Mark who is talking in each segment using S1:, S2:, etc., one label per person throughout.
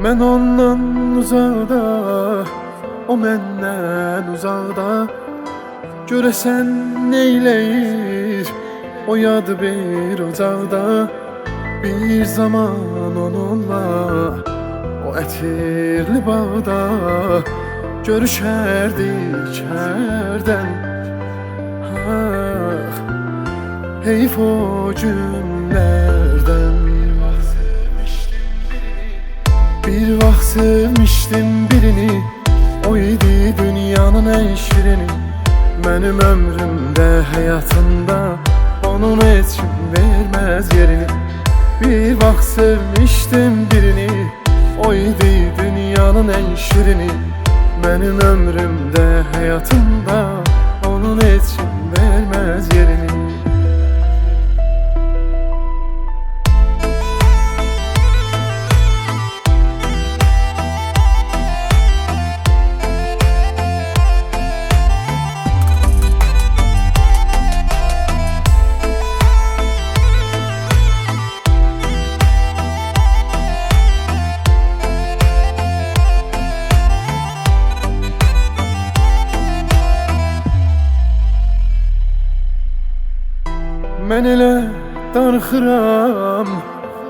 S1: Mən ondan uzaqda, o məndən uzaqda. Görəsən neyləyir, o yadı bir ocaqda. Bir zaman onunla, o ətirli bağda görüşərdik hərdən. Heyf o günlərdən. Bir vaxt sevmişdim birini, o idi dünyanın ən şirini. Mənim ömrümdə, həyatımda onun heç kim verməz yerini. Bir vaxt sevmişdim birini, o idi dünyanın ən şirini. Mənim ömrümdə, həyatımda onun heç kim verməz yerini. Mən elə darıxıram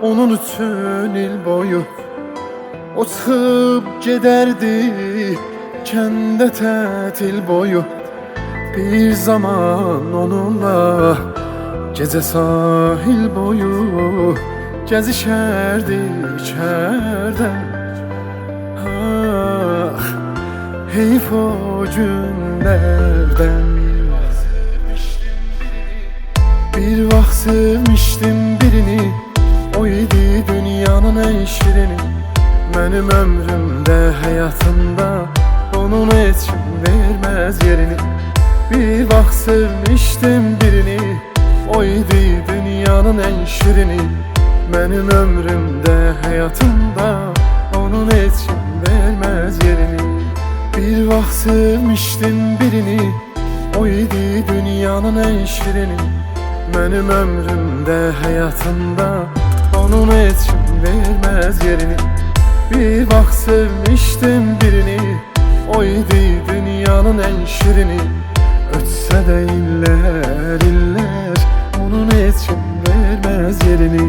S1: onun üçün il boyu. O çıxıb gedərdi kəndə tətil boyu. Bir zaman onunla gecə sahil boyu gəzişərdik hərdən. Heyf o günlərdən. Bir vaxt sevmişdim birini, o idi dünyanın ən şirini. Mənim ömrümdə, həyatımda onun heç kim verməz yerini. Bir vaxt sevmişdim birini, o idi dünyanın ən şirini. Mənim ömrümdə, həyatımda onun heç kim verməz yerini. Bir vaxt sevmişdim birini, o idi dünyanın ən şirini. Mənim ömrümdə, həyatımda onun heç kim verməz yerini. Bir vaxt sevmişdim birini, o idi dünyanın ən şirini. Ötsə də illər, illər onun heç kim verməz yerini.